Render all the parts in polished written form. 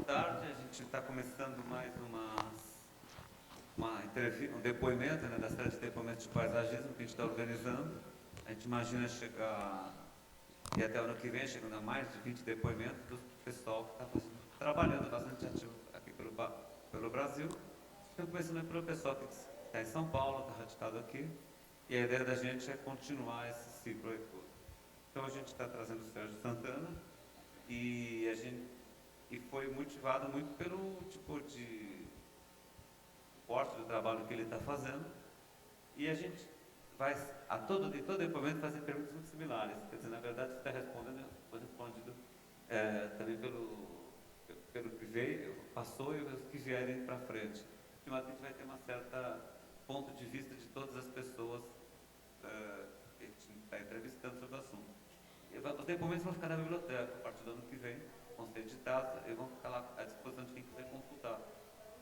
tarde. A gente está começando mais um depoimento, né, da série de depoimentos de paisagismo que a gente está organizando. A gente imagina chegar, e até o ano que vem, chegando a mais de 20 depoimentos do pessoal que está trabalhando bastante ativo aqui pelo Brasil. Estamos começando pelo pessoal que está em São Paulo, está radicado aqui, e a ideia da gente é continuar esse ciclo aí todo. Então a gente está trazendo o Sérgio Santana, e foi motivado muito pelo tipo de porte do trabalho que ele está fazendo, e a gente vai de todo depoimento fazer perguntas muito similares. Quer dizer, na verdade você está respondendo, foi respondido também pelo que veio, passou e os que vierem para frente. De modo que a gente vai ter uma certa ponto de vista de todas as pessoas que a gente está entrevistando sobre o assunto. Os depoimentos vão ficar na biblioteca a partir do ano que vem, vão ser editados e vão ficar lá à disposição de quem quiser consultar.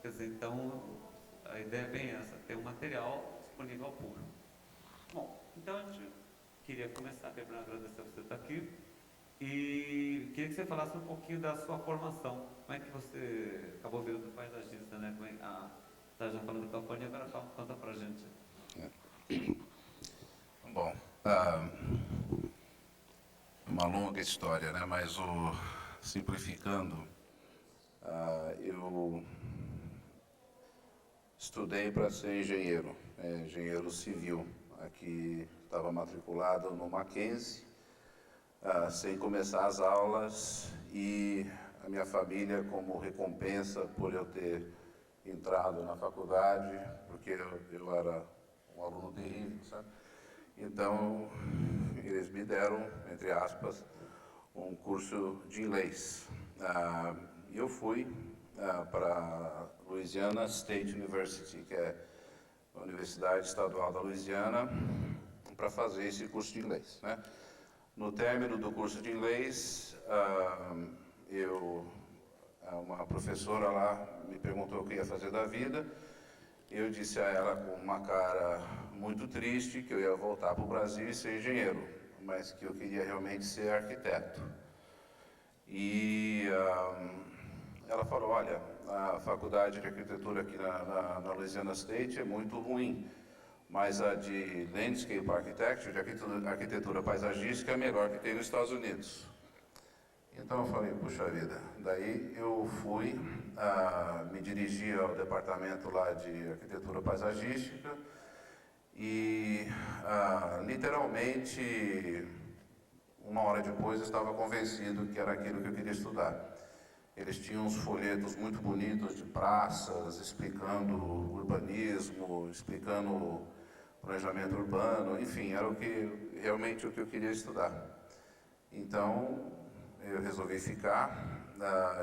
Quer dizer, então, a ideia é bem essa, ter um material disponível ao público. Bom, então a gente queria começar, quebrando, agradecer você estar aqui, e queria que você falasse um pouquinho da sua formação. Como é que você acabou virando paisagista, né? Está já falando do Califórnia, agora conta pra gente. Bom, uma longa história, né? Mas simplificando, eu estudei para ser engenheiro, engenheiro civil. Aqui estava matriculado no Mackenzie, sem começar as aulas, e a minha família, como recompensa por eu ter entrado na faculdade, porque eu era um aluno terrível, sabe? Então, eles me deram, entre aspas, um curso de inglês. E eu fui para Louisiana State University, que é a Universidade Estadual da Louisiana, para fazer esse curso de inglês, né? No término do curso de inglês, uma professora lá me perguntou o que ia fazer da vida. Eu disse a ela com uma cara muito triste que eu ia voltar para o Brasil e ser engenheiro, mas que eu queria realmente ser arquiteto. E ela falou, olha, a faculdade de arquitetura aqui na Louisiana State é muito ruim, mas a de Landscape Architecture, de arquitetura paisagística, é a melhor que tem nos Estados Unidos. Então eu falei, puxa vida, daí eu fui, me dirigi ao departamento lá de arquitetura paisagística e literalmente uma hora depois eu estava convencido que era aquilo que eu queria estudar. Eles tinham uns folhetos muito bonitos de praças, explicando urbanismo, explicando planejamento urbano, enfim, era realmente o que eu queria estudar. Então, eu resolvi ficar.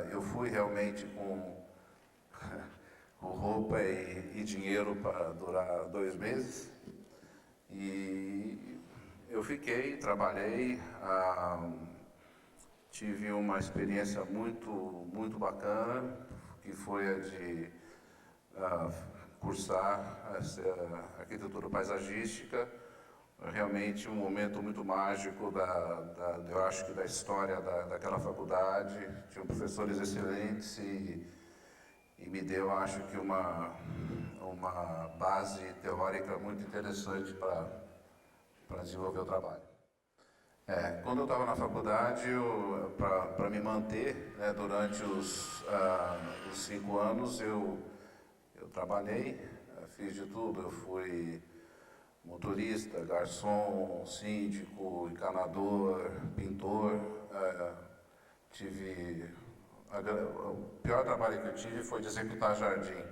Eu fui realmente com roupa e dinheiro para durar 2 meses. E eu fiquei, trabalhei, tive uma experiência muito bacana, que foi a de cursar essa arquitetura paisagística. Realmente um momento muito mágico eu acho que da história daquela faculdade. Tinham professores excelentes e me deu, acho que, uma base teórica muito interessante para desenvolver o trabalho. Quando eu estava na faculdade, para me manter, né, durante os 5 anos, eu trabalhei, fiz de tudo. Eu fui motorista, garçom, síndico, encanador, pintor. O pior trabalho que eu tive foi de executar jardim.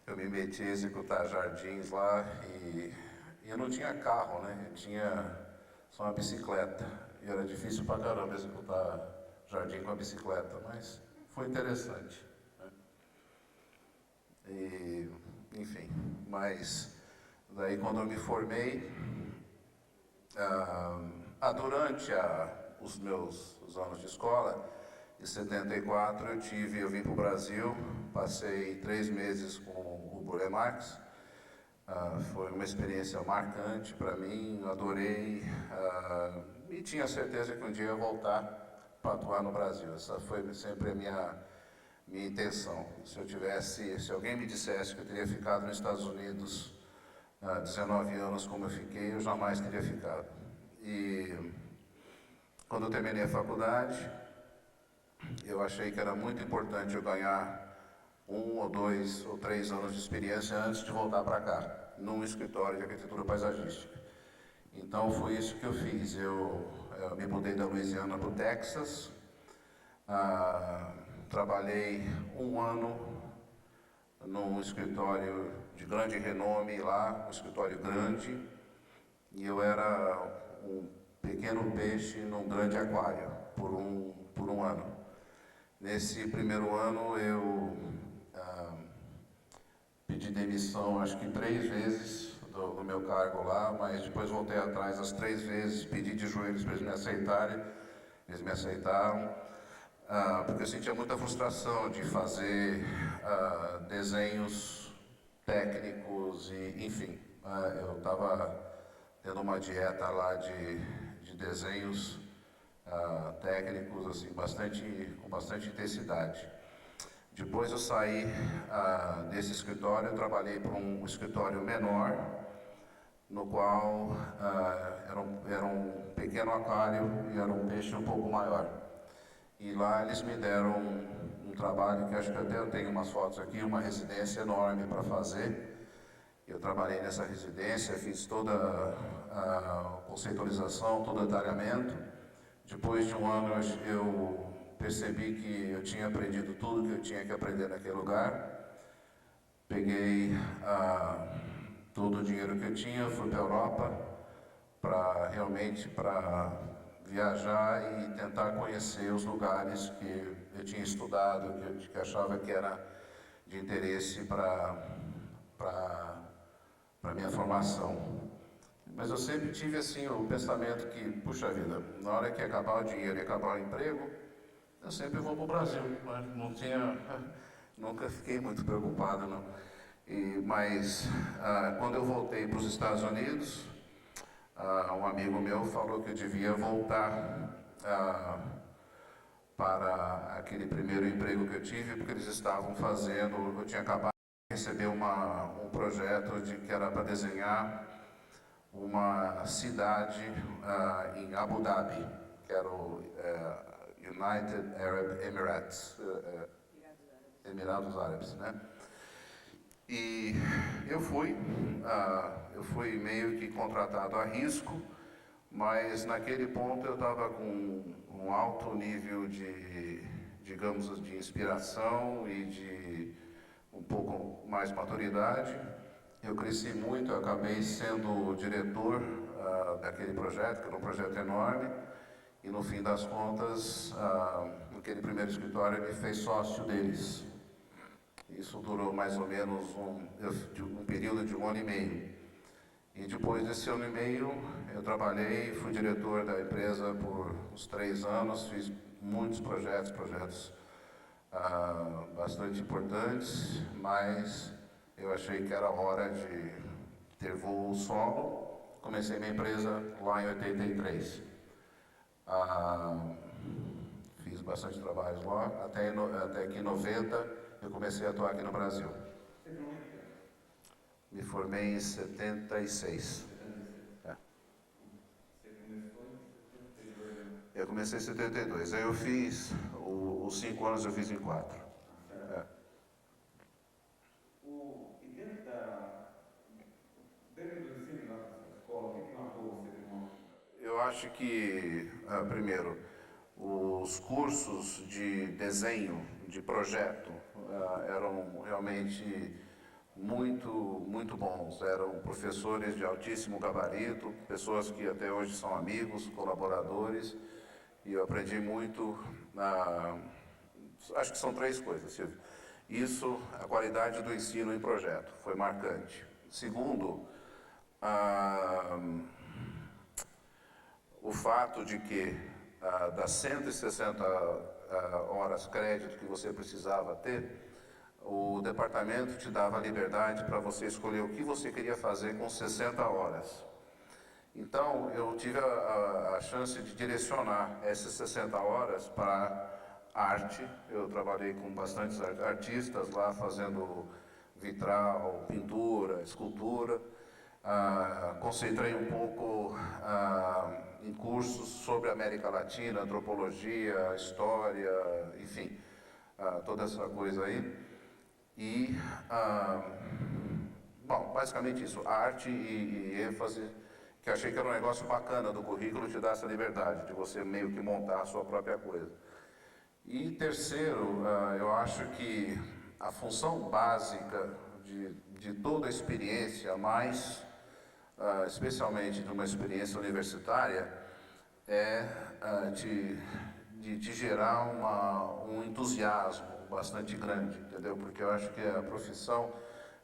Eu me meti a executar jardins lá e eu não tinha carro, né? Eu tinha só uma bicicleta. E era difícil pra caramba executar jardim com a bicicleta, mas foi interessante, né? E, enfim, mas daí quando eu me formei, durante os meus anos de escola, em 74 eu vim para o Brasil, passei 3 meses com o Burle Marx. Foi uma experiência marcante para mim, adorei, e tinha certeza que um dia eu ia voltar para atuar no Brasil. Essa foi sempre a minha intenção. Se alguém me dissesse que eu teria ficado nos Estados Unidos 19 anos como eu fiquei, eu jamais teria ficado. E quando eu terminei a faculdade, eu achei que era muito importante eu ganhar 1 ou 2 ou 3 anos de experiência antes de voltar para cá, num escritório de arquitetura paisagística. Então foi isso que eu fiz. Eu me mudei da Louisiana para o Texas, trabalhei 1 ano num escritório de grande renome lá, um escritório grande, e eu era um pequeno peixe num grande aquário por um ano. Nesse primeiro ano eu pedi demissão acho que 3 vezes do meu cargo lá, mas depois voltei atrás as 3 vezes, pedi de joelhos para eles me aceitarem, eles me aceitaram, porque eu sentia muita frustração de fazer desenhos técnicos e, enfim, eu estava tendo uma dieta lá de desenhos técnicos assim, com bastante intensidade. Depois eu saí desse escritório, eu trabalhei para um escritório menor, no qual era um pequeno aquário e era um peixe um pouco maior. E lá eles me deram um trabalho que acho que até eu tenho umas fotos aqui, uma residência enorme para fazer. Eu trabalhei nessa residência, fiz toda a conceitualização, todo o detalhamento. Depois de 1 ano eu percebi que eu tinha aprendido tudo que eu tinha que aprender naquele lugar. Peguei todo o dinheiro que eu tinha, fui para a Europa para viajar e tentar conhecer os lugares que eu tinha estudado, que eu achava que era de interesse para a minha formação. Mas eu sempre tive assim o pensamento que, puxa vida, na hora que acabar o dinheiro e acabar o emprego, eu sempre vou para o Brasil. Nunca fiquei muito preocupado, não. Mas quando eu voltei para os Estados Unidos, um amigo meu falou que eu devia voltar para aquele primeiro emprego que eu tive, porque eles estavam fazendo, eu tinha acabado de receber um projeto que era para desenhar uma cidade em Abu Dhabi, que era o United Arab Emirates, Emirados Árabes, né? E eu fui meio que contratado a risco, mas naquele ponto eu estava com um alto nível digamos, de inspiração e de um pouco mais maturidade. Eu cresci muito, eu acabei sendo o diretor daquele projeto, que era um projeto enorme, e no fim das contas, aquele primeiro escritório me fez sócio deles. Isso durou mais ou menos um período de 1 ano e meio. E depois desse 1 ano e meio, eu trabalhei, fui diretor da empresa por uns 3 anos, fiz muitos projetos bastante importantes, mas eu achei que era hora de ter voo solo. Comecei minha empresa lá em 83. Fiz bastante trabalhos lá, até que em 90 eu comecei a atuar aqui no Brasil. Me formei em 76. Eu comecei em 72. Aí eu fiz, os 5 anos eu fiz em 4. E dentro do ensino da escola, o que marcou você? Eu acho que, primeiro, os cursos de desenho, de projeto, eram realmente muito bons. Eram professores de altíssimo gabarito, pessoas que até hoje são amigos, colaboradores, e eu aprendi muito. Acho que são 3 coisas, Silvio. Isso, a qualidade do ensino em projeto, foi marcante. Segundo, o fato de que das 160 horas crédito que você precisava ter, o departamento te dava a liberdade para você escolher o que você queria fazer com 60 horas. Então, eu tive a chance de direcionar essas 60 horas para arte. Eu trabalhei com bastantes artistas lá, fazendo vitral, pintura, escultura. Concentrei um pouco em cursos sobre a América Latina, antropologia, história, enfim, toda essa coisa aí. E, bom, basicamente isso, arte e ênfase, que achei que era um negócio bacana do currículo, te dá essa liberdade de você meio que montar a sua própria coisa. E terceiro, eu acho que a função básica de toda a experiência, mais especialmente de uma experiência universitária, é de gerar um entusiasmo bastante grande, entendeu? Porque eu acho que a profissão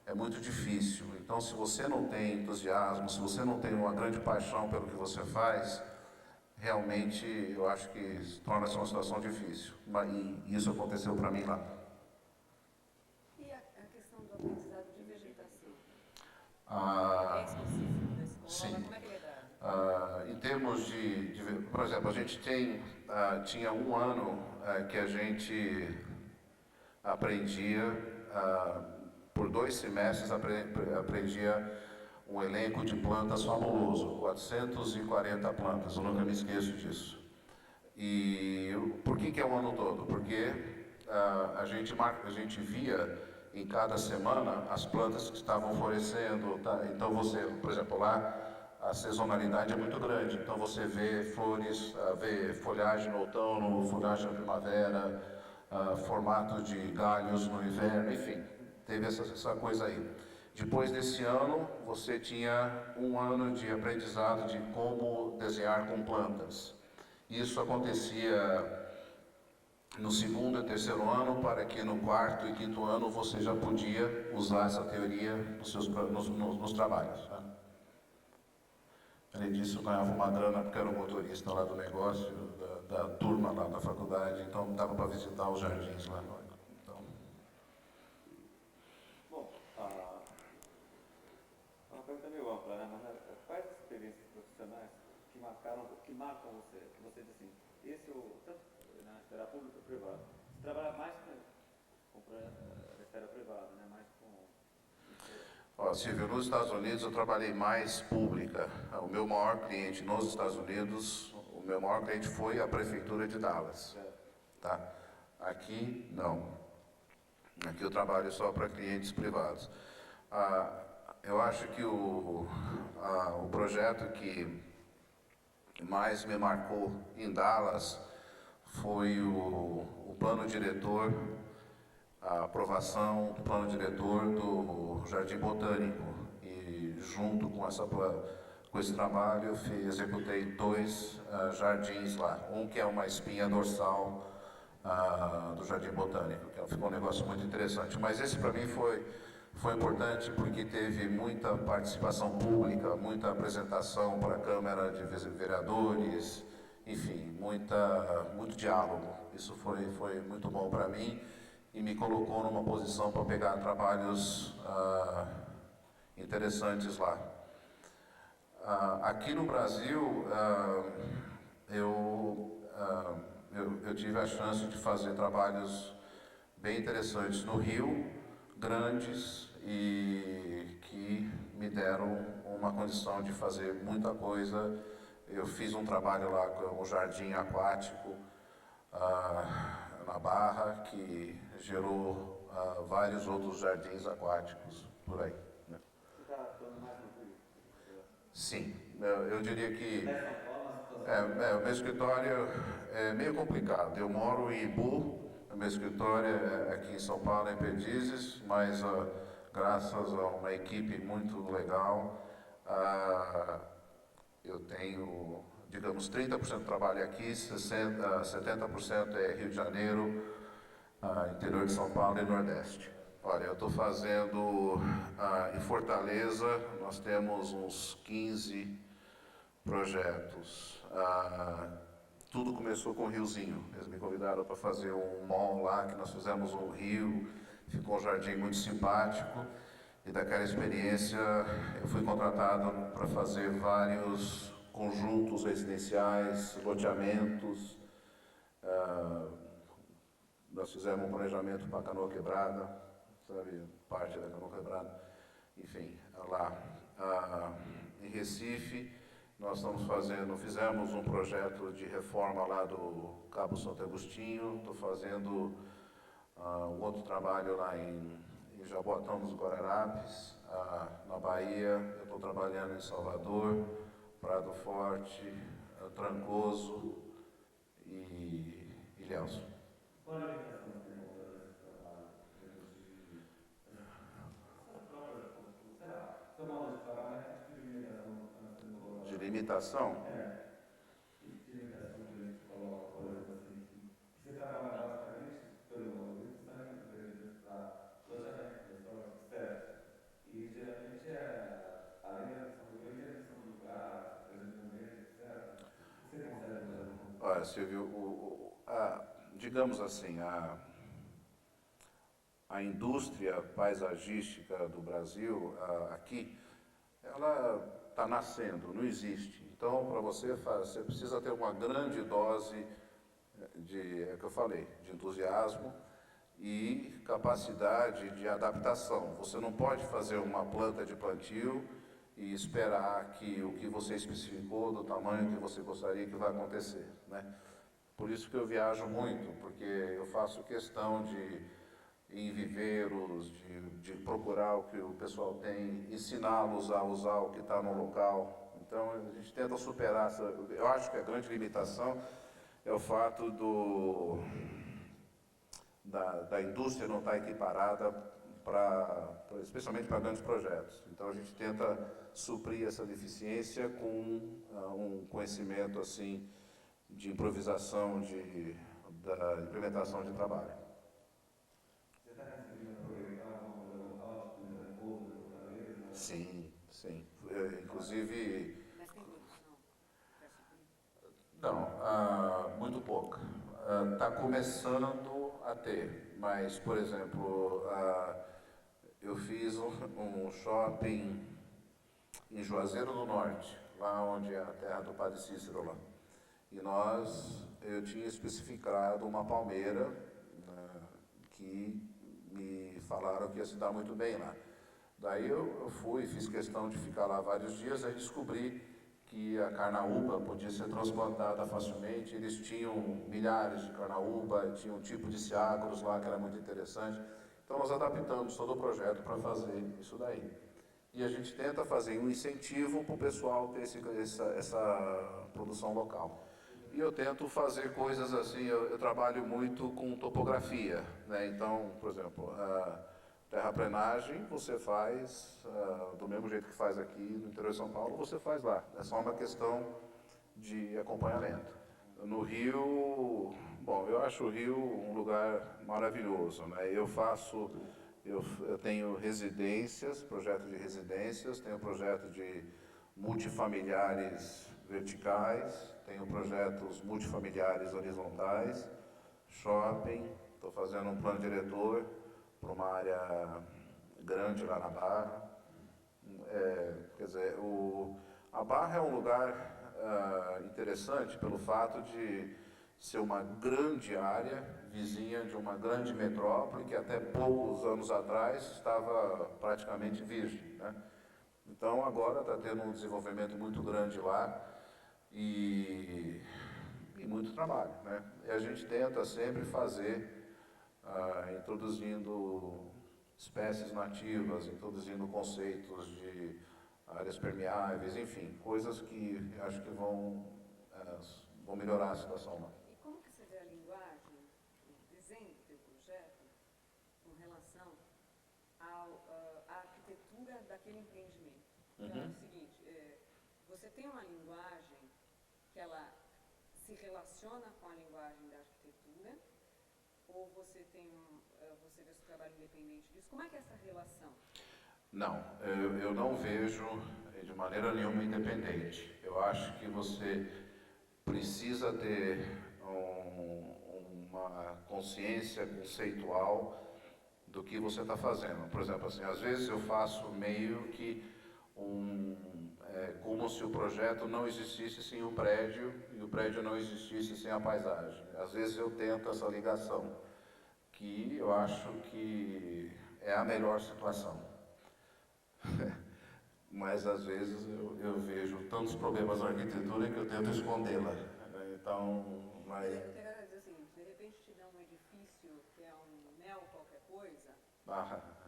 é muito difícil. Então, se você não tem entusiasmo, se você não tem uma grande paixão pelo que você faz, realmente eu acho que torna-se uma situação difícil. E isso aconteceu para mim lá. E a questão do aprendizado de vegetação? Ah, É específico da escola? sim. Como é que ele é dado? Em termos por exemplo, a gente tinha um ano que a gente aprendia, por 2 semestres, aprendia um elenco de plantas fabuloso, 440 plantas, eu nunca me esqueço disso. E por que é o ano todo? Porque a gente via em cada semana as plantas que estavam florescendo, tá? Então você, por exemplo, lá a sazonalidade é muito grande, então você vê flores, vê folhagem no outono, folhagem na primavera, formato de galhos no inverno, enfim, teve essa coisa aí. Depois desse ano, você tinha um ano de aprendizado de como desenhar com plantas. Isso acontecia no segundo e terceiro ano, para que no quarto e quinto ano você já podia usar essa teoria nos trabalhos. Tá? Além disso, eu ganhava uma grana porque era o motorista lá do negócio, da turma lá da faculdade, então dava para visitar os jardins lá. Então... Bom, uma pergunta meio ampla, né? Mas quais as experiências profissionais que marcam você? Que você diz assim, tanto na esfera pública ou privada, você trabalha mais com a esfera privada, né? Mais com... Silvio, nos Estados Unidos eu trabalhei mais pública. O meu maior cliente nos Estados Unidos, o meu maior cliente foi a prefeitura de Dallas. Tá? Aqui, não. Aqui eu trabalho só para clientes privados. Eu acho que o projeto que mais me marcou em Dallas foi o plano diretor, a aprovação do plano diretor do Jardim Botânico. E junto com esse trabalho eu executei 2 jardins lá. Um que é uma espinha dorsal do Jardim Botânico, que ficou um negócio muito interessante. Mas esse para mim foi importante porque teve muita participação pública, muita apresentação para a Câmara de Vereadores, enfim, muito diálogo. Isso foi muito bom para mim e me colocou numa posição para pegar trabalhos interessantes lá. Aqui no Brasil, eu tive a chance de fazer trabalhos bem interessantes no Rio, grandes, e que me deram uma condição de fazer muita coisa. Eu fiz um trabalho lá com o Jardim Aquático na Barra, que gerou vários outros jardins aquáticos por aí. Né? Você está falando mais no Rio? Sim, eu diria que o meu escritório é meio complicado. Eu moro em Ibu, o meu escritório é aqui em São Paulo, em Perdizes, mas graças a uma equipe muito legal, eu tenho, digamos, 30% do trabalho aqui, 70% é Rio de Janeiro, interior de São Paulo e Nordeste. Olha, eu estou fazendo em Fortaleza, nós temos uns 15 projetos. Tudo começou com o Riozinho. Eles me convidaram para fazer um mall lá, que nós fizemos um rio, ficou um jardim muito simpático. E daquela experiência eu fui contratado para fazer vários conjuntos residenciais, loteamentos. Nós fizemos um planejamento para a Canoa Quebrada, sabe, parte da Canoa Quebrada. Enfim, lá em Recife, fizemos um projeto de reforma lá do Cabo Santo Agostinho. Estou fazendo um outro trabalho lá em Jaboatão dos Guararapes, na Bahia. Eu estou trabalhando em Salvador, Prado Forte, Trancoso e Ilhéus. Qual a limitação que tem desse trabalho? Em termos de sua própria, sei lá, seu modo de trabalho, que tipo de limitação está sendo colocada? De limitação? Que tipo de limitação que a gente coloca, por exemplo, assim, que você trabalha basicamente pelo sangue, para loteamento, pessoal, certo? E geralmente além da questão do bem, a questão do lugar, por exemplo, do ambiente, certo? O que você consegue fazer? Olha, Silvio, digamos assim, a indústria paisagística do Brasil, aqui, ela está nascendo, não existe. Então, para você precisa ter uma grande dose é o que eu falei, de entusiasmo e capacidade de adaptação. Você não pode fazer uma planta de plantio e esperar que o que você especificou, do tamanho que você gostaria que vai acontecer, né? Por isso que eu viajo muito, porque eu faço questão de ir em viveiros, de procurar o que o pessoal tem, ensiná-los a usar o que está no local. Então a gente tenta superar essa. Eu acho que a grande limitação é o fato da indústria não estar equiparada especialmente para grandes projetos. Então a gente tenta suprir essa deficiência com um conhecimento assim de improvisação, da implementação de trabalho. Você está conseguindo aproveitar uma coisa local, tipo, de Trancoso, de Fortaleza? Sim, sim. Inclusive, Mas tem produção para suprir? não, muito pouca. Está começando a ter, mas, por exemplo, eu fiz um shopping em Juazeiro do Norte, lá onde é a terra do Padre Cícero lá. E eu tinha especificado uma palmeira, né, que me falaram que ia se dar muito bem lá. Daí eu fui, fiz questão de ficar lá vários dias, aí descobri que a carnaúba podia ser transplantada facilmente. Eles tinham milhares de carnaúba, tinha um tipo de ciagros lá que era muito interessante. Então nós adaptamos todo o projeto para fazer isso daí. E a gente tenta fazer um incentivo para o pessoal ter essa produção local. E eu tento fazer coisas assim, eu trabalho muito com topografia, né? Então, por exemplo, terraplenagem você faz do mesmo jeito que faz aqui no interior de São Paulo, você faz lá. É só uma questão de acompanhamento. No Rio, bom, eu acho o Rio um lugar maravilhoso, né? Eu tenho residências, projeto de residências, tenho projeto de multifamiliares verticais, tenho projetos multifamiliares horizontais, shopping, estou fazendo um plano diretor para uma área grande lá na Barra. Quer dizer, a Barra é um lugar interessante pelo fato de ser uma grande área, vizinha de uma grande metrópole, que até poucos anos atrás estava praticamente virgem, né? Então agora está tendo um desenvolvimento muito grande lá e muito trabalho, né? E a gente tenta sempre fazer, introduzindo espécies nativas, introduzindo conceitos de áreas permeáveis, enfim, coisas que acho que vão melhorar a situação lá. E como que você vê a linguagem, o desenho do teu projeto, com relação à arquitetura daquele empreendimento? Então, é o seguinte, você tem uma linguagem que ela se relaciona com a linguagem da arquitetura, ou você vê o seu trabalho independente disso? Como é que é essa relação? Não, eu não vejo de maneira nenhuma independente. Eu acho que você precisa ter uma consciência conceitual do que você está fazendo. Por exemplo, assim, às vezes eu faço meio que como se o projeto não existisse sem o prédio e o prédio não existisse sem a paisagem. Às vezes eu tento essa ligação, que eu acho que é a melhor situação. Mas às vezes eu vejo tantos problemas na arquitetura que eu tento escondê-la. Então, Eu quero dizer o seguinte, de repente te dá um edifício que é um neo qualquer coisa,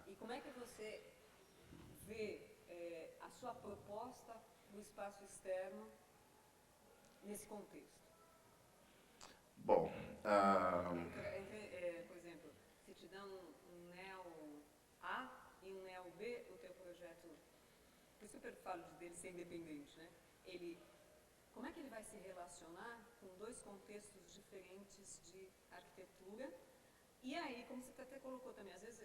e como é que você vê a sua proposta no espaço externo nesse contexto? Bom, por exemplo, se te dão um neo A e um neo B, o teu projeto, por isso eu falo dele ser independente, né? Como é que ele vai se relacionar com dois contextos diferentes de arquitetura? E aí, como você até colocou também, às vezes,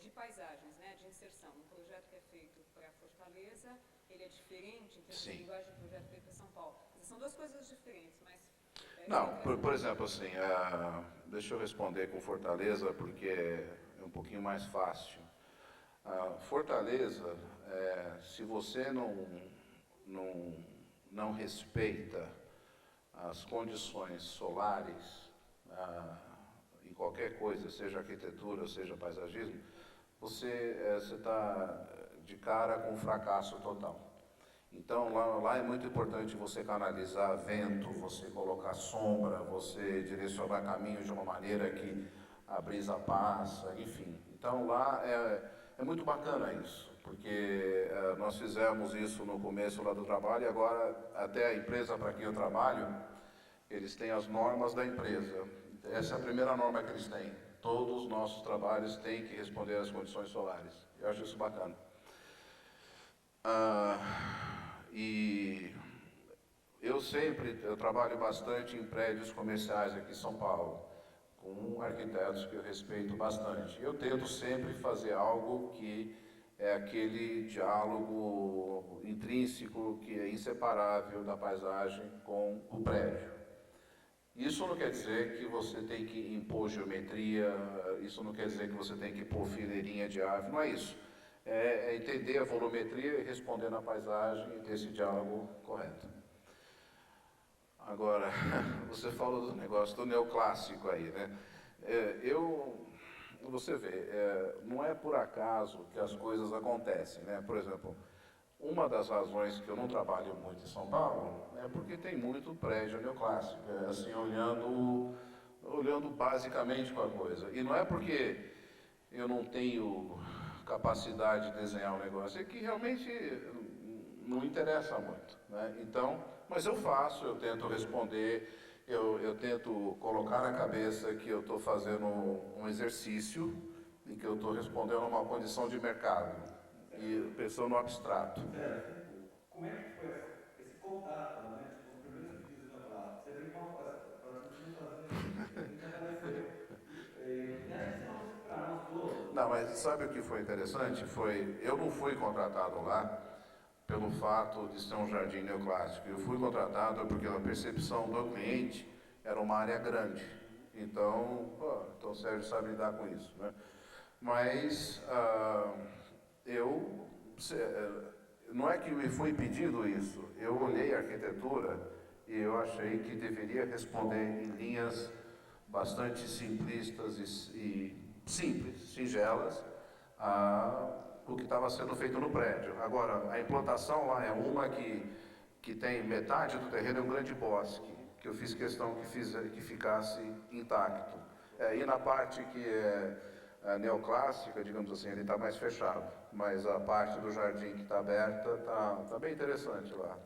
de paisagens, né, de inserção. Um projeto que é feito para Fortaleza, ele é diferente em termos de linguagem do projeto feito para São Paulo. São duas coisas diferentes, mas... Não, por exemplo, assim, deixa eu responder com Fortaleza, porque é um pouquinho mais fácil. Fortaleza, se você não respeita as condições solares em qualquer coisa, seja arquitetura, seja paisagismo, você está de cara com um fracasso total. Então, lá é muito importante você canalizar vento, você colocar sombra, você direcionar caminhos de uma maneira que a brisa passa, enfim. Então, lá é muito bacana isso, porque nós fizemos isso no começo lá do trabalho e agora até a empresa para quem eu trabalho, eles têm as normas da empresa. Essa é a primeira norma que eles têm. Todos os nossos trabalhos têm que responder às condições solares. Eu acho isso bacana. E eu trabalho bastante em prédios comerciais aqui em São Paulo, com arquitetos que eu respeito bastante. Eu tento sempre fazer algo que é aquele diálogo intrínseco que é inseparável da paisagem com o prédio. Isso não quer dizer que você tem que impor geometria, isso não quer dizer que você tem que pôr fileirinha de árvore, não é isso. É entender a volumetria e responder na paisagem e ter esse diálogo correto. Agora, você falou do negócio do neoclássico aí, né? Você vê, não é por acaso que as coisas acontecem, né? Por exemplo, uma das razões que eu não trabalho muito em São Paulo é porque tem muito prédio neoclássico, assim, olhando basicamente para a coisa. E não é porque eu não tenho capacidade de desenhar um negócio, é que realmente não interessa muito, né? Então, mas eu faço, eu tento responder, eu tento colocar na cabeça que eu estou fazendo um exercício e que eu estou respondendo a uma condição de mercado e pensando no abstrato. Como é que foi esse contato, né? Tipo, os primeiros vídeos do neoclássico? Você vem com uma coisa, para não fazer, ele apareceu. E acho que são para nós todos. Não, mas sabe o que foi interessante? Eu não fui contratado lá pelo fato de ser um jardim neoclássico. Eu fui contratado porque a percepção do cliente era uma área grande. Então o Sérgio sabe lidar com isso, né? Mas não é que me foi pedido isso. Eu olhei a arquitetura e eu achei que deveria responder em linhas bastante simplistas e simples, singelas, o que estava sendo feito no prédio. Agora, a implantação lá é uma que tem metade do terreno é um grande bosque, que eu fiz questão que ficasse intacto. E na parte que é neoclássica, digamos assim, ele está mais fechado, mas a parte do jardim que está aberta está bem interessante lá.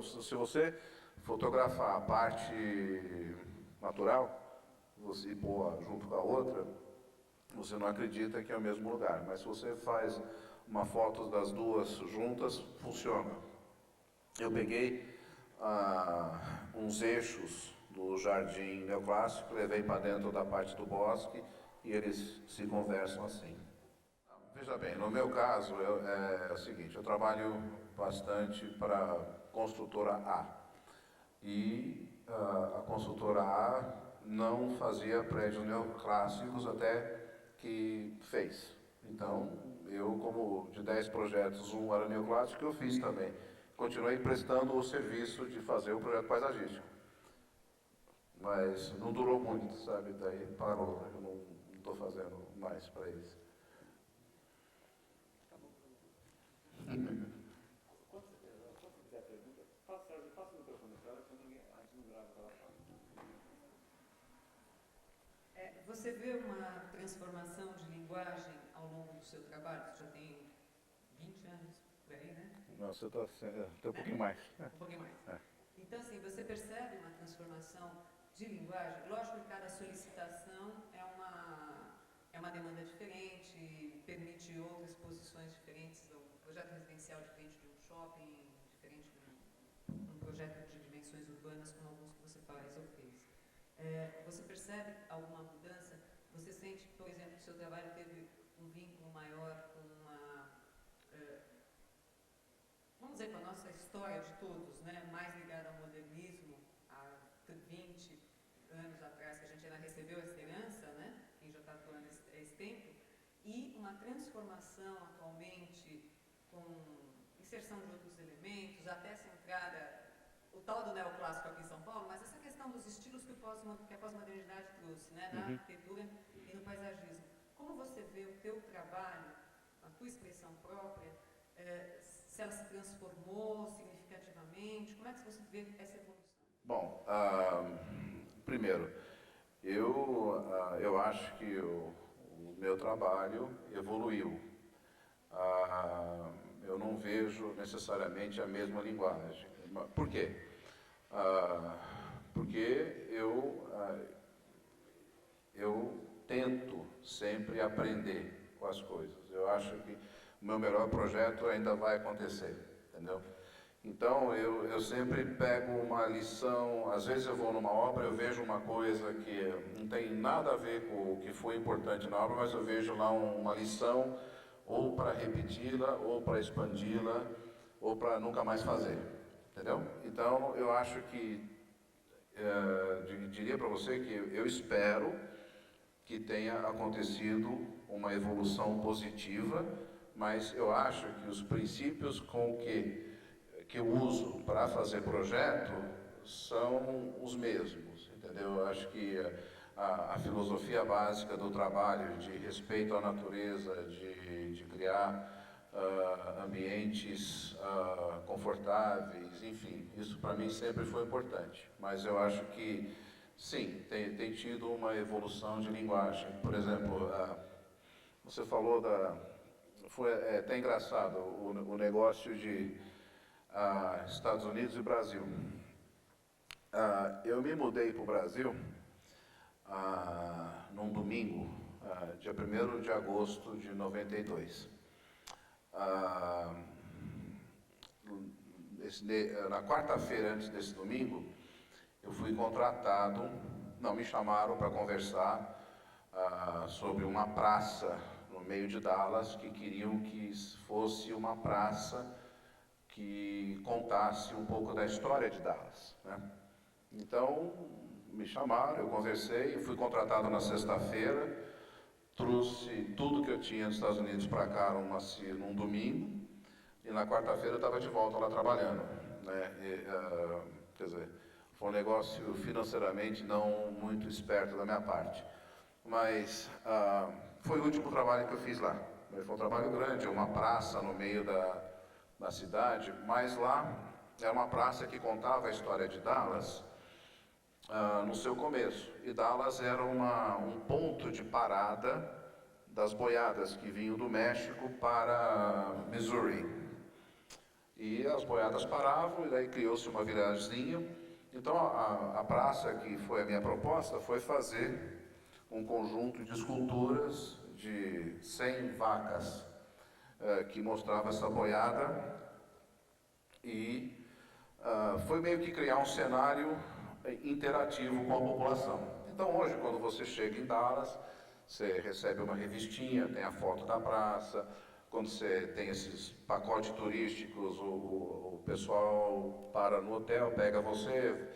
Se você fotografar a parte natural, você pôr junto com a outra, você não acredita que é o mesmo lugar. Mas se você faz uma foto das duas juntas, funciona. Eu peguei uns eixos do jardim neoclássico, levei para dentro da parte do bosque e eles se conversam assim. Veja bem, no meu caso é o seguinte, eu trabalho bastante para a construtora A. E a construtora A não fazia prédios neoclássicos até que fez. Então, eu, como de 10 projetos, um era neoclássico, eu fiz também. Continuei prestando o serviço de fazer o projeto paisagístico. Mas não durou muito, sabe? Daí parou, eu não estou fazendo mais para eles. Quando você fizer a pergunta, passa o microfone para ela, senão a gente não grava o que ela fala. Você vê uma transformação de linguagem ao longo do seu trabalho? Você já tem 20 anos por aí, né? Não, você está tem um pouquinho mais. Um pouquinho mais. É. Então, assim, você percebe uma transformação de linguagem? Lógico que cada solicitação é uma demanda diferente, permite outras posições diferentes, um projeto residencial diferente de um shopping, diferente de um projeto de dimensões urbanas como alguns que você faz ou fez. Você percebe alguma mudança? Você sente que, por exemplo, o seu trabalho teve um vínculo maior com vamos dizer, com a nossa história de todos, né? Mais ligada ao modernismo, há 20 anos atrás, que a gente ainda recebeu essa herança, né? Quem já está atuando esse tempo, e uma transformação atualmente com inserção de outros elementos, até essa entrada, o tal do neoclássico aqui em São Paulo, mas essa questão dos estilos que a pós-modernidade trouxe, né? Na arquitetura e no paisagismo. Como você vê o teu trabalho, a tua expressão própria, se ela se transformou significativamente, como é que você vê essa evolução? Bom, primeiro, eu acho que o meu trabalho evoluiu. Eu não vejo necessariamente a mesma linguagem. Por quê? Porque eu tento sempre aprender com as coisas. Eu acho que o meu melhor projeto ainda vai acontecer, entendeu? Então, eu sempre pego uma lição, às vezes eu vou numa obra, eu vejo uma coisa que não tem nada a ver com o que foi importante na obra, mas eu vejo lá uma lição, ou para repeti-la, ou para expandi-la, ou para nunca mais fazer, entendeu? Então, eu acho que, diria para você que eu espero que tenha acontecido uma evolução positiva, mas eu acho que os princípios com que eu uso para fazer projeto são os mesmos, entendeu? Eu acho que a filosofia básica do trabalho de respeito à natureza, de criar ambientes confortáveis, enfim, isso para mim sempre foi importante. Mas eu acho que, sim, tem tido uma evolução de linguagem. Por exemplo, você falou foi até engraçado o negócio de Estados Unidos e Brasil. Eu me mudei para o Brasil num domingo, dia 1º de agosto de 92. Na quarta-feira antes desse domingo, eu fui contratado, não, me chamaram para conversar sobre uma praça no meio de Dallas, que queriam que fosse uma praça que contasse um pouco da história de Dallas, né? Então, me chamaram, eu conversei, fui contratado na sexta-feira, trouxe tudo que eu tinha nos Estados Unidos para cá num domingo, e na quarta-feira eu estava de volta lá trabalhando, né? Quer dizer, foi um negócio financeiramente não muito esperto da minha parte, mas foi o último trabalho que eu fiz lá. Foi um trabalho grande, uma praça no meio da cidade, mas lá era uma praça que contava a história de Dallas no seu começo. E Dallas era um ponto de parada das boiadas que vinham do México para Missouri. E as boiadas paravam, e daí criou-se uma vilagemzinha. Então a praça, que foi a minha proposta, foi fazer um conjunto de esculturas de 100 vacas que mostrava essa boiada, e foi meio que criar um cenário interativo com a população. Então hoje, quando você chega em Dallas, você recebe uma revistinha, tem a foto da praça. Quando você tem esses pacotes turísticos, o pessoal para no hotel, pega você,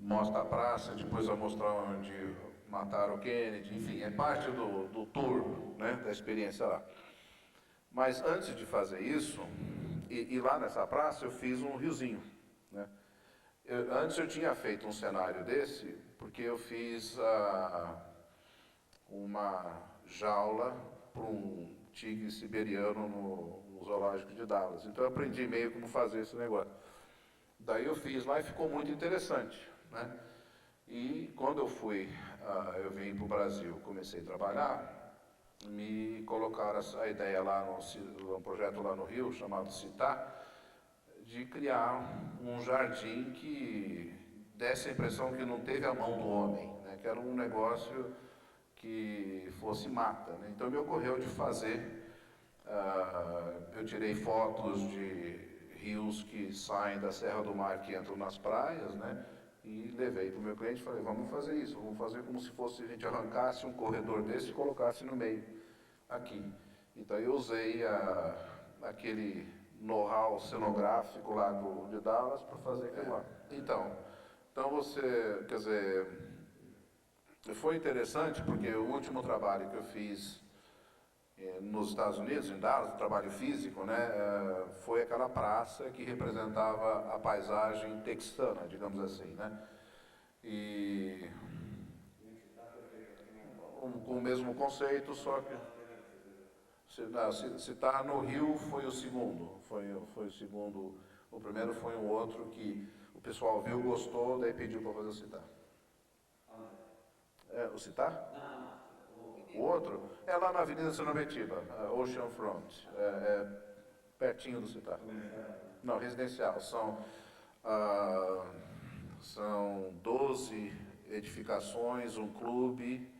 mostra a praça, depois vai mostrar onde mataram o Kennedy, enfim, é parte do tour, né, da experiência lá. Mas antes de fazer isso, e lá nessa praça eu fiz um riozinho, né? Antes eu tinha feito um cenário desse, porque eu fiz uma jaula para um tigre siberiano no zoológico de Dallas. Então eu aprendi meio como fazer esse negócio. Daí eu fiz lá e ficou muito interessante, né? E quando eu vim para o Brasil, comecei a trabalhar, me colocaram a ideia lá num projeto lá no Rio, chamado CITAR, de criar um jardim que desse a impressão que não teve a mão do homem, né? Que era um negócio que fosse mata, né? Então me ocorreu de fazer, eu tirei fotos de rios que saem da Serra do Mar, que entram nas praias, né? E levei para o meu cliente e falei, vamos fazer isso, vamos fazer como se fosse a gente arrancasse um corredor desse e colocasse no meio, aqui. Então eu usei aquele know-how cenográfico lá de Dallas para fazer aquilo lá. Então você, quer dizer, foi interessante porque o último trabalho que eu fiz nos Estados Unidos, em Dallas, trabalho físico, né, foi aquela praça que representava a paisagem texana, digamos assim, né, e com o mesmo conceito, só que se está no Rio foi o segundo, foi o segundo, o primeiro foi um outro que o pessoal viu, gostou, daí pediu para fazer o citar. O citar? O outro é lá na Avenida Senobetiba, Ocean Front, pertinho do citar. Não, residencial, são 12 edificações, um clube,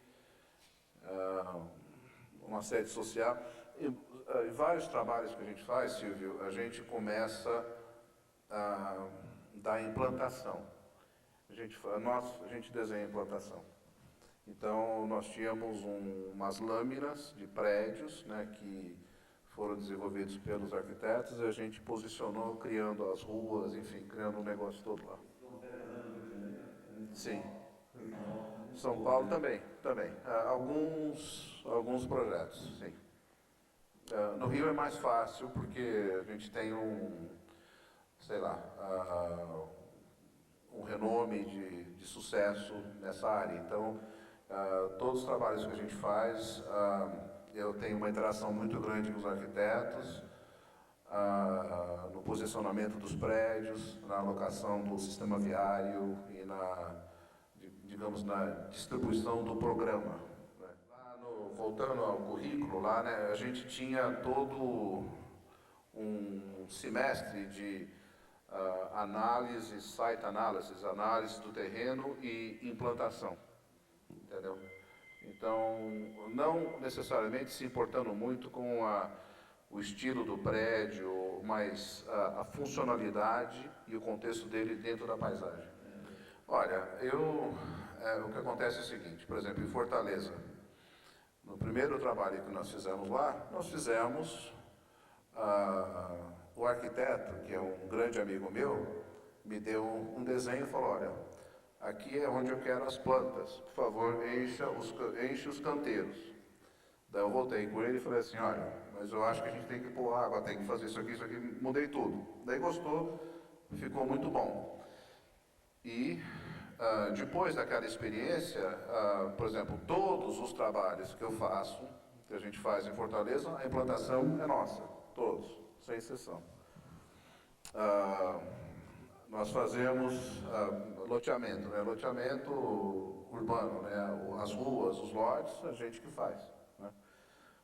uma sede social. E vários trabalhos que a gente faz, Silvio, a gente começa da implantação. A gente desenha a implantação. Então, nós tínhamos umas lâminas de prédios, né, que foram desenvolvidos pelos arquitetos e a gente posicionou, criando as ruas, enfim, criando um negócio todo lá. Sim. São Paulo também. Alguns projetos, sim. No Rio é mais fácil porque a gente tem um renome de sucesso nessa área. Então, todos os trabalhos que a gente faz, eu tenho uma interação muito grande com os arquitetos, no posicionamento dos prédios, na alocação do sistema viário e digamos, na distribuição do programa. Voltando ao currículo, lá, né, a gente tinha todo um semestre de análise, site analysis, análise do terreno e implantação, entendeu? Então, não necessariamente se importando muito com o estilo do prédio, mas a funcionalidade e o contexto dele dentro da paisagem. Olha, o que acontece é o seguinte, por exemplo, em Fortaleza, no primeiro trabalho que nós fizemos lá, nós fizemos, o arquiteto, que é um grande amigo meu, me deu um desenho e falou, olha, aqui é onde eu quero as plantas, por favor, enche os canteiros. Daí eu voltei com ele e falei assim, olha, mas eu acho que a gente tem que pôr água, tem que fazer isso aqui, mudei tudo. Daí gostou, ficou muito bom. E depois daquela experiência, por exemplo, todos os trabalhos que eu faço, que a gente faz em Fortaleza, a implantação é nossa, todos, sem exceção. Nós fazemos loteamento, né? Loteamento urbano, né? As ruas, os lotes, a gente que faz, né?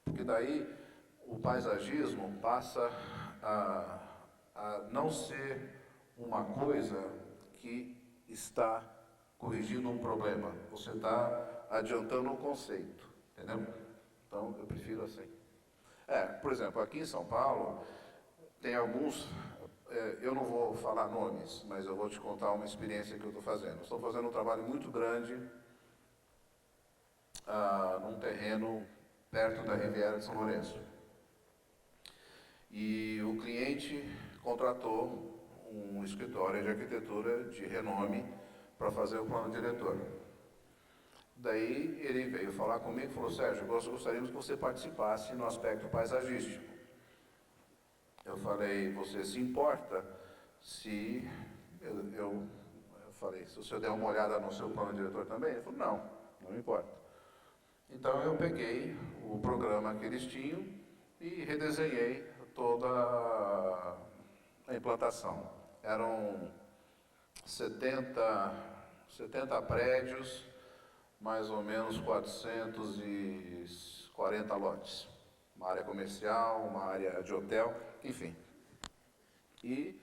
Porque daí o paisagismo passa a não ser uma coisa que está corrigindo um problema, você está adiantando um conceito, entendeu? Então, eu prefiro assim. Por exemplo, aqui em São Paulo, tem alguns, eu não vou falar nomes, mas eu vou te contar uma experiência que eu estou fazendo. Estou fazendo um trabalho muito grande num terreno perto da Riviera de São Lourenço. E o cliente contratou um escritório de arquitetura de renome para fazer o plano diretor. Daí ele veio falar comigo e falou, Sérgio, nós gostaríamos que você participasse no aspecto paisagístico. Eu falei, você se importa se eu falei, se o senhor der uma olhada no seu plano diretor também? Ele falou, não me importa. Então eu peguei o programa que eles tinham e redesenhei toda a implantação. Eram 70 prédios, mais ou menos 440 lotes. Uma área comercial, uma área de hotel, enfim. E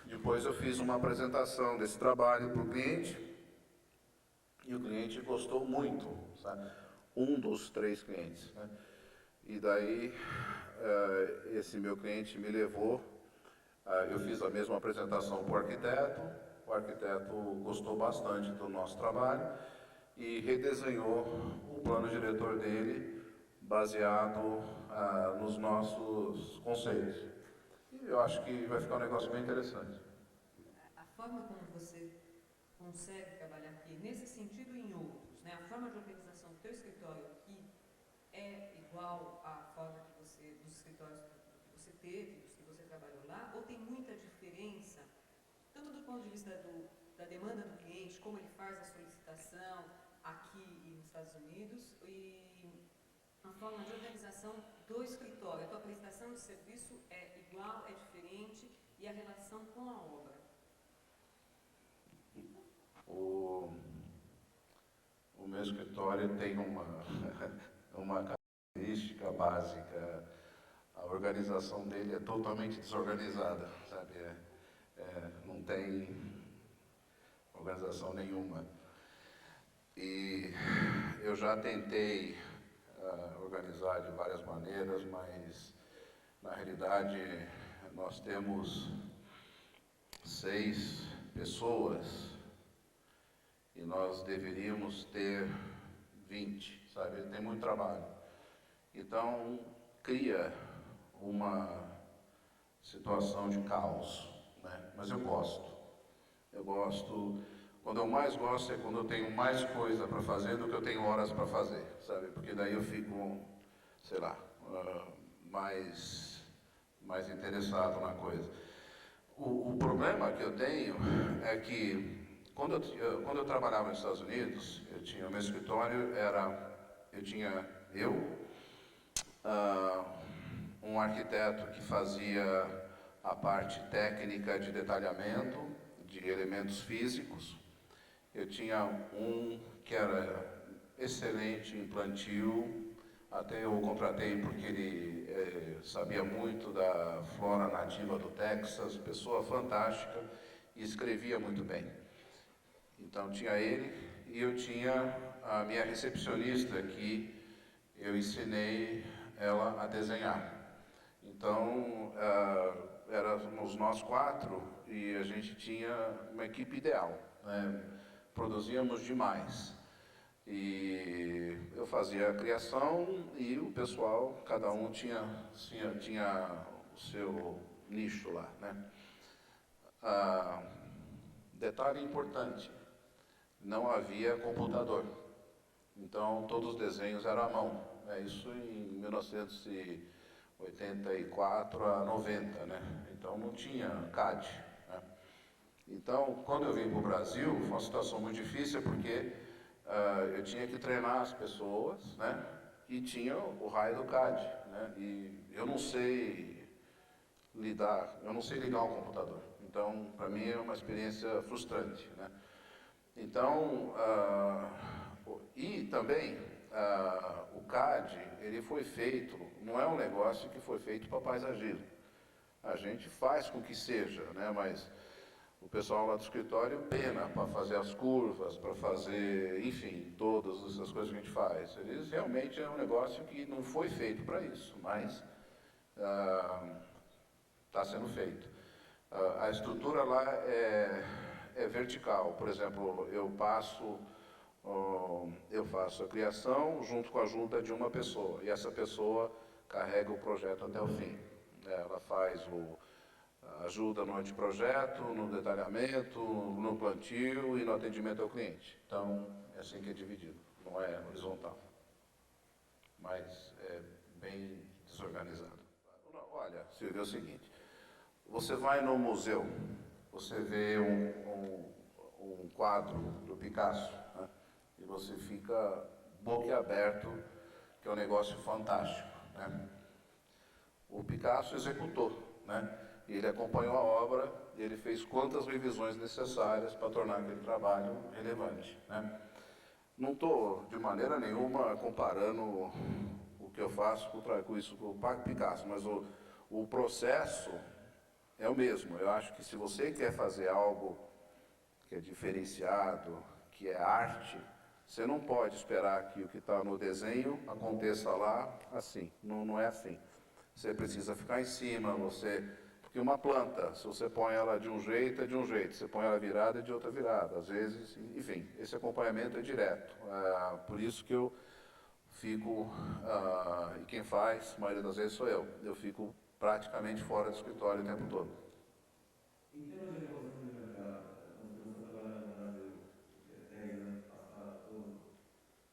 depois eu fiz uma apresentação desse trabalho para o cliente, e o cliente gostou muito, sabe? Um dos 3 clientes, né? E daí, esse meu cliente me levou, eu fiz a mesma apresentação para o arquiteto gostou bastante do nosso trabalho e redesenhou o plano diretor dele baseado nos nossos conceitos. E eu acho que vai ficar um negócio bem interessante. A forma como você consegue trabalhar aqui, nesse sentido e em outros, né? A forma de organização do teu escritório aqui é igual à forma que você, dos escritórios que você teve, dos que você trabalhou lá, ou tem muita diferença, tanto do ponto de vista da demanda do cliente, como ele faz a solicitação aqui e nos Estados Unidos, e a forma de organização do escritório, a tua prestação de serviço é igual, é diferente, e a relação com a obra? O meu escritório tem uma característica básica. A organização dele é totalmente desorganizada, sabe? Não tem organização nenhuma. E eu já tentei organizar de várias maneiras, mas na realidade nós temos 6 pessoas e nós deveríamos ter 20, sabe? Tem muito trabalho. Então, cria uma situação de caos, né? Mas eu gosto. Quando eu mais gosto é quando eu tenho mais coisa para fazer do que eu tenho horas para fazer, sabe? Porque daí eu fico, sei lá, mais interessado na coisa. O problema que eu tenho é que quando eu trabalhava nos Estados Unidos, o meu escritório eu tinha um arquiteto que fazia a parte técnica de detalhamento de elementos físicos, eu tinha um que era excelente em plantio, até eu o contratei porque ele sabia muito da flora nativa do Texas, pessoa fantástica, e escrevia muito bem. Então tinha ele e eu tinha a minha recepcionista que eu ensinei ela a desenhar. Então éramos nós 4 e a gente tinha uma equipe ideal, né? Produzíamos demais. E eu fazia a criação e o pessoal, cada um tinha o seu nicho lá, né? Detalhe importante, não havia computador, então todos os desenhos eram à mão, isso em 1984 a 90, né? Então não tinha CAD, né? Então, quando eu vim para o Brasil, foi uma situação muito difícil, porque eu tinha que treinar as pessoas, né? E tinha o raio do CAD, né? E eu não sei ligar o computador. Então, para mim é uma experiência frustrante, né? Então, e também o CAD, ele foi feito, não é um negócio que foi feito para paisagismo. A gente faz com que seja, né? Mas o pessoal lá do escritório pena para fazer as curvas, para fazer, enfim, todas essas coisas que a gente faz. Eles realmente é um negócio que não foi feito para isso, mas está sendo feito. A estrutura lá é vertical. Por exemplo, eu faço a criação junto com a ajuda de uma pessoa, e essa pessoa carrega o projeto até o fim. Ela faz ajuda no anteprojeto, no detalhamento, no plantio e no atendimento ao cliente. Então, é assim que é dividido, não é horizontal, mas é bem desorganizado. Olha, Silvio, é o seguinte, você vai no museu, você vê um quadro do Picasso, né? E você fica boquiaberto, que é um negócio fantástico, né? O Picasso executou, né? Ele acompanhou a obra e ele fez quantas revisões necessárias para tornar aquele trabalho relevante, né? Não estou, de maneira nenhuma, comparando o que eu faço com isso com o Picasso, mas o processo é o mesmo. Eu acho que se você quer fazer algo que é diferenciado, que é arte, você não pode esperar que o que está no desenho aconteça lá assim. Não, não é assim. Você precisa ficar em cima, porque uma planta, se você põe ela de um jeito, é de um jeito. Se você põe ela virada, é de outra virada. Às vezes, enfim, esse acompanhamento é direto. Por isso que eu fico, e quem faz, a maioria das vezes sou eu. Eu fico praticamente fora do escritório o tempo todo. Em termos de evolução do mercado, quando você está trabalhando no Brasil, 10 anos passados,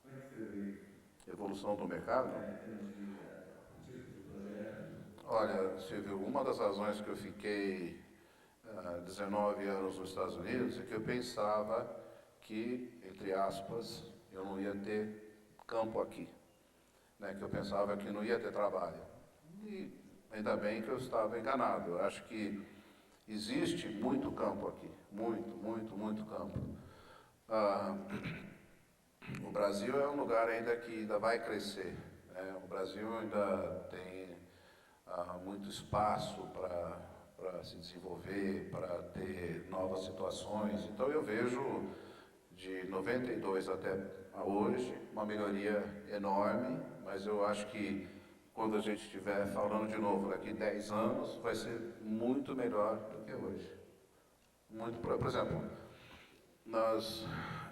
como é que você vê isso? Evolução do mercado? Em termos de tipo de projeto? Olha, Silvio, uma das razões que eu fiquei 19 anos nos Estados Unidos é que eu pensava que, entre aspas, eu não ia ter campo aqui, né? Que eu pensava que não ia ter trabalho. E ainda bem que eu estava enganado. Eu acho que existe muito campo aqui, muito campo. O Brasil é um lugar ainda que ainda vai crescer, né? O Brasil ainda tem muito espaço para se desenvolver, para ter novas situações. Então eu vejo de 92 até hoje uma melhoria enorme, mas eu acho que quando a gente estiver falando de novo daqui 10 anos, vai ser muito melhor do que hoje. Por exemplo,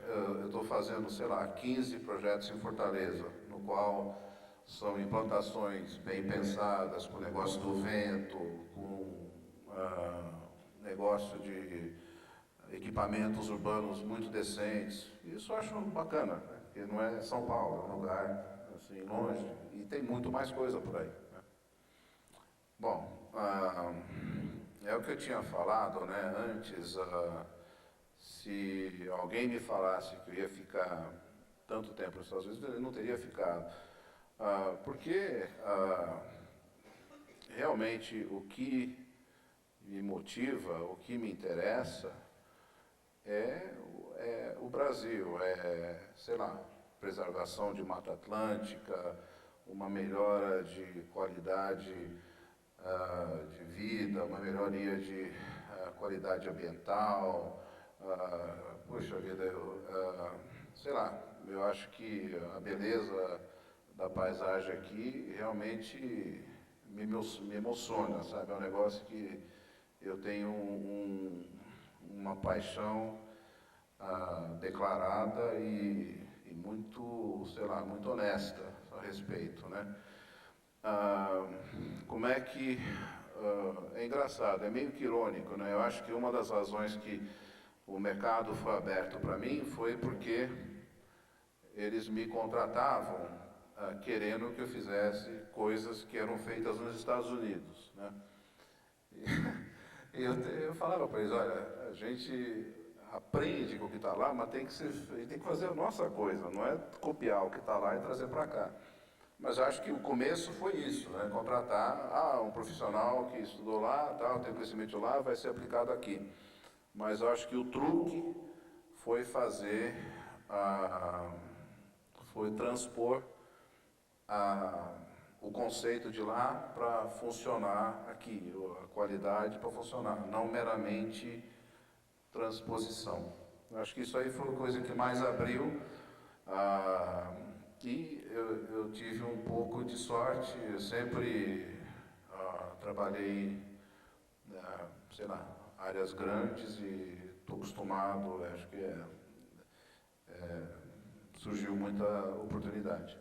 eu estou fazendo, sei lá, 15 projetos em Fortaleza, no qual são implantações bem pensadas, com negócio do vento, com negócio de equipamentos urbanos muito decentes. Isso eu acho bacana, né? Porque não é São Paulo, é um lugar assim, longe, e tem muito mais coisa por aí, né? Bom, é o que eu tinha falado, né, antes. Se alguém me falasse que eu ia ficar tanto tempo nos Estados Unidos, eu não teria ficado. Porque realmente o que me motiva, o que me interessa é o Brasil, sei lá, preservação de Mata Atlântica, uma melhora de qualidade de vida, uma melhoria de qualidade ambiental. Puxa vida, sei lá, eu acho que a beleza da paisagem aqui realmente me emociona, sabe? É um negócio que eu tenho uma paixão declarada e muito, sei lá, muito honesta a respeito, né? Como é que... é engraçado, é meio que irônico, né? Eu acho que uma das razões que o mercado foi aberto para mim foi porque eles me contratavam querendo que eu fizesse coisas que eram feitas nos Estados Unidos, né? E eu falava para eles, olha, a gente aprende com o que está lá, mas tem que fazer a nossa coisa, não é copiar o que está lá e trazer para cá. Mas eu acho que o começo foi isso, né? Contratar um profissional que estudou lá, tal, tem conhecimento lá, vai ser aplicado aqui. Mas eu acho que o truque foi foi transpor o conceito de lá para funcionar aqui, a qualidade para funcionar, não meramente transposição. Eu acho que isso aí foi a coisa que mais abriu, e eu tive um pouco de sorte. Eu sempre trabalhei, sei lá, áreas grandes e estou acostumado, acho que surgiu muita oportunidade.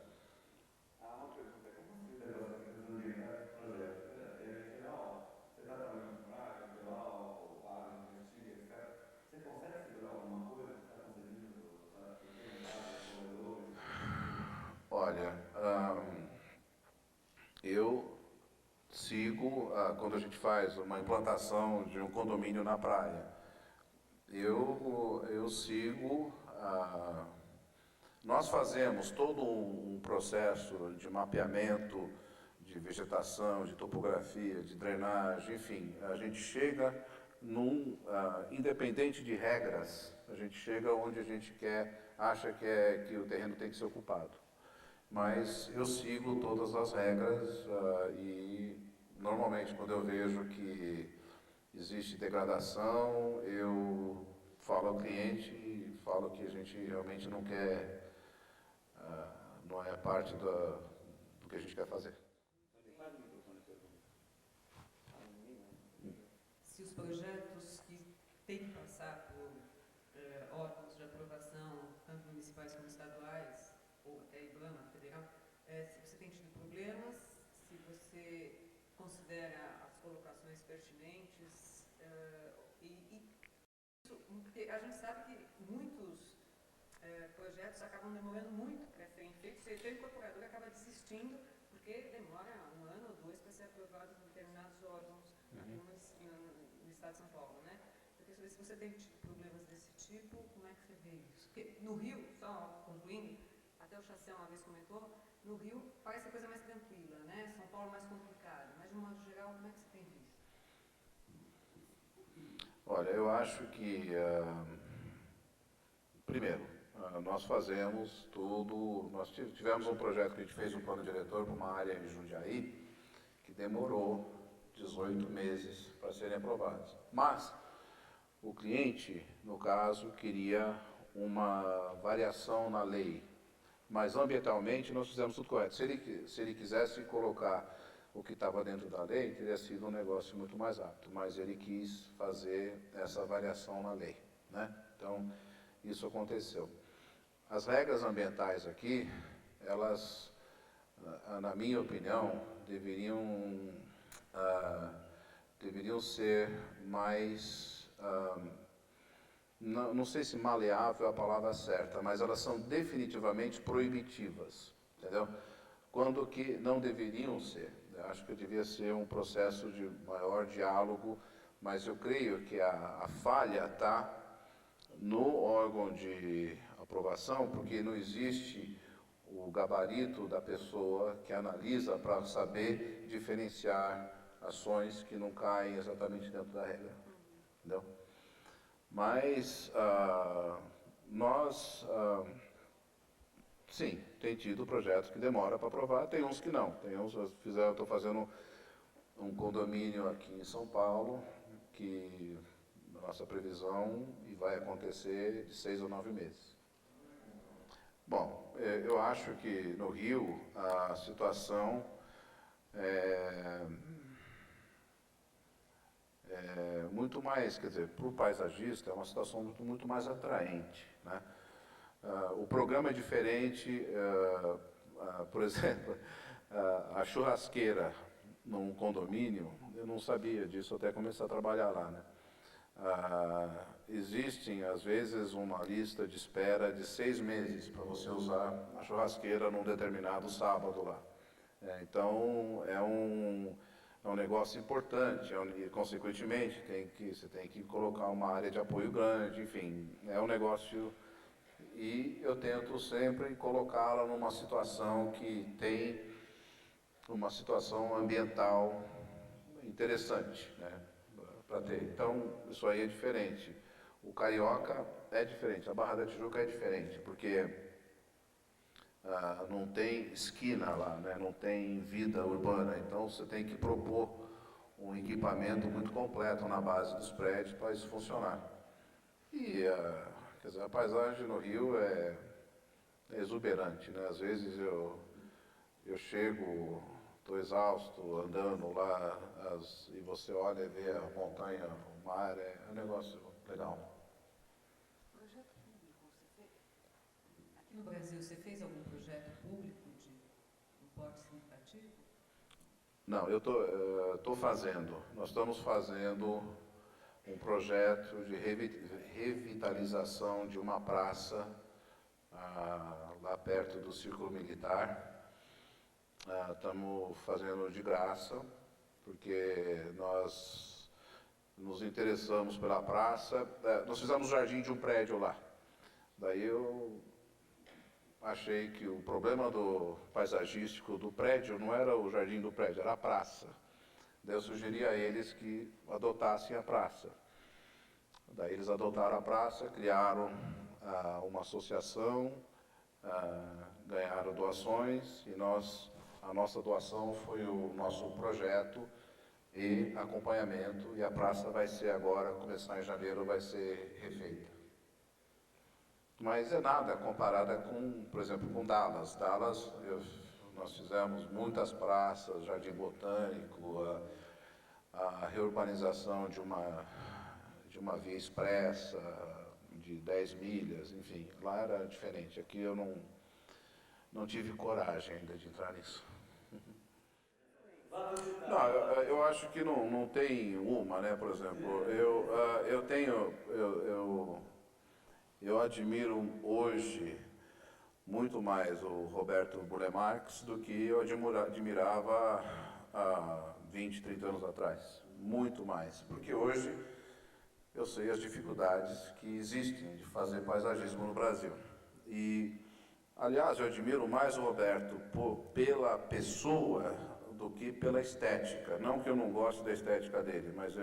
Uma pergunta, como você leva essa questão de projeto? É legal, você está trabalhando com área, sigo, quando a gente faz uma implantação de um condomínio na praia, eu sigo, nós fazemos todo um processo de mapeamento, de vegetação, de topografia, de drenagem, enfim, a gente chega independente de regras, a gente chega onde a gente acha que o terreno tem que ser ocupado. Mas eu sigo todas as regras e normalmente quando eu vejo que existe degradação, eu falo ao cliente e falo que a gente realmente não quer, não é parte do que a gente quer fazer. Se os projetos que têm que passar por órgãos de aprovação, tanto municipais como estaduais, ou até IBAMA, federal, se você tem tido problemas, se você considera as colocações pertinentes, a gente sabe que muitos projetos acabam demorando muito para serem feitos, e o incorporador acaba desistindo, porque demora 1 ano ou 2 para ser aprovado em determinados órgãos no estado de São Paulo, né? Eu queria saber se você tem tido problemas desse tipo, como é que você vê isso? Porque no Rio, só concluindo, até o Chassé uma vez comentou, no Rio parece a coisa mais tranquila, né? São Paulo mais complicado, mas de um modo geral, como é que você tem visto? Olha, eu acho que, primeiro, nós fazemos tudo, nós tivemos um projeto que a gente fez um plano diretor para uma área em Jundiaí, que demorou 18 meses para serem aprovados. Mas o cliente, no caso, queria uma variação na lei, mas ambientalmente nós fizemos tudo correto. Se ele quisesse colocar o que estava dentro da lei, teria sido um negócio muito mais rápido, mas ele quis fazer essa variação na lei, né? Então, isso aconteceu. As regras ambientais aqui, elas, na minha opinião, deveriam ser mais, não sei se maleável é a palavra certa, mas elas são definitivamente proibitivas, entendeu? Quando que não deveriam ser. Eu acho que devia ser um processo de maior diálogo, mas eu creio que a falha está no órgão de aprovação, porque não existe o gabarito da pessoa que analisa para saber diferenciar ações que não caem exatamente dentro da regra, entendeu? Mas sim, tem tido projetos que demoram para aprovar, tem uns que não. Estou fazendo um condomínio aqui em São Paulo, que na nossa previsão e vai acontecer de 6 a 9 meses. Bom, eu acho que no Rio a situação é muito mais, quer dizer, para o paisagista é uma situação muito mais atraente, né? O programa é diferente, por exemplo, a churrasqueira num condomínio, eu não sabia disso até começar a trabalhar lá, né? Existem, às vezes, uma lista de espera de 6 meses para você usar a churrasqueira num determinado sábado lá. Então, é um negócio importante, e, consequentemente, você tem que colocar uma área de apoio grande, enfim, é um negócio. E eu tento sempre colocá-la numa situação que tem uma situação ambiental interessante, né, para ter. Então, isso aí é diferente. O Carioca é diferente, a Barra da Tijuca é diferente, porque não tem esquina lá, né, não tem vida urbana, então você tem que propor um equipamento muito completo na base dos prédios para isso funcionar. E quer dizer, a paisagem no Rio é exuberante, né? Às vezes eu chego, estou exausto, andando lá, e você olha e vê a montanha, o mar, é um negócio legal. Projeto público você fez? Aqui no Brasil, você fez algum projeto público de um porte significativo? Não, eu estou fazendo, nós estamos fazendo um projeto de revitalização de uma praça lá perto do Círculo Militar. Estamos fazendo de graça, porque nós nos interessamos pela praça. Nós fizemos o jardim de um prédio lá. Daí eu achei que o problema do paisagístico do prédio não era o jardim do prédio, era a praça. Daí eu sugeri a eles que adotassem a praça. Daí eles adotaram a praça, criaram uma associação, ganharam doações e a nossa doação foi o nosso projeto e acompanhamento, e a praça vai ser agora, começar em janeiro, vai ser refeita. Mas é nada comparada com, por exemplo, com Dallas. Dallas, nós fizemos muitas praças, jardim botânico, a reurbanização de uma via expressa de 10 milhas, enfim, lá era diferente. Aqui eu não tive coragem ainda de entrar nisso. Não, eu acho que não tem uma, né? Por exemplo, eu admiro hoje muito mais o Roberto Burle Marx do que eu admirava há 20, 30 anos atrás. Muito mais, porque hoje eu sei as dificuldades que existem de fazer paisagismo no Brasil. E, aliás, eu admiro mais o Roberto pela pessoa do que pela estética. Não que eu não goste da estética dele, mas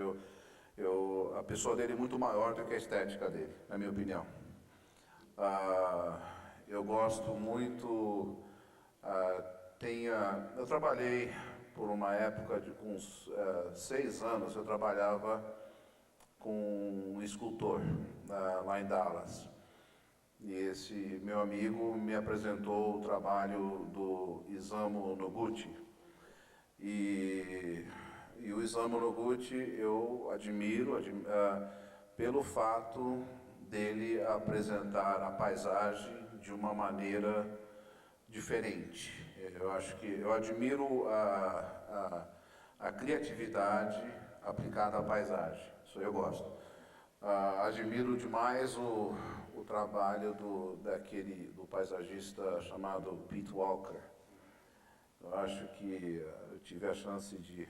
a pessoa dele é muito maior do que a estética dele, na minha opinião. Eu gosto muito, eu trabalhei por uma época de uns 6 anos, eu trabalhava com um escultor lá em Dallas. E esse meu amigo me apresentou o trabalho do Isamu Noguchi. E o Isamu Noguchi eu admiro pelo fato dele apresentar a paisagem de uma maneira diferente. Eu admiro a criatividade aplicada à paisagem, isso eu gosto. Admiro demais o trabalho do paisagista chamado Pete Walker. Eu acho que eu tive a chance de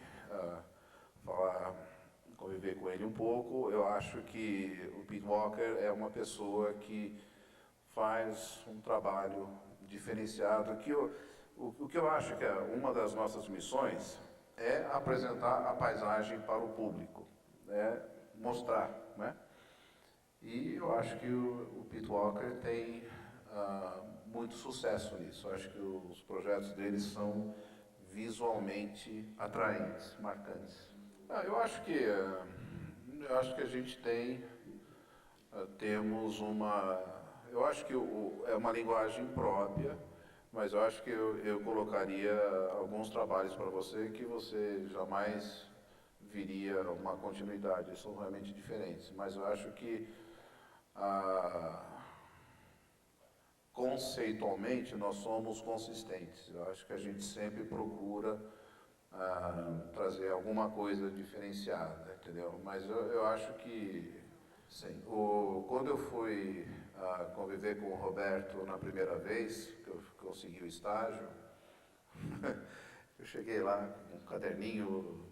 conviver com ele um pouco. Eu acho que o Pete Walker é uma pessoa que faz um trabalho diferenciado. O que eu acho que é uma das nossas missões é apresentar a paisagem para o público, mostrar, né? E eu acho que o Pete Walker tem muito sucesso nisso. Eu acho que os projetos dele são visualmente atraentes, marcantes. Eu acho que a gente temos eu acho que é uma linguagem própria, mas eu acho que eu colocaria alguns trabalhos para você que você jamais viria uma continuidade, são realmente diferentes, mas eu acho que conceitualmente nós somos consistentes. Eu acho que a gente sempre procura trazer alguma coisa diferenciada, entendeu? Mas eu acho que, sim, quando eu fui conviver com o Roberto na primeira vez, que eu consegui o estágio, eu cheguei lá com um caderninho,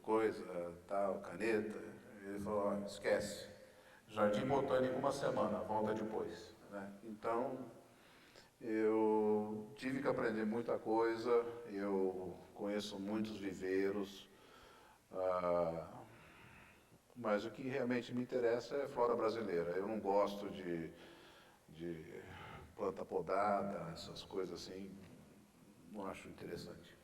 tal, caneta, e ele falou, esquece, Jardim Botânico 1 semana, volta depois, né? Então, eu tive que aprender muita coisa, eu conheço muitos viveiros, mas o que realmente me interessa é a flora brasileira. Eu não gosto de planta podada, essas coisas assim, não acho interessante.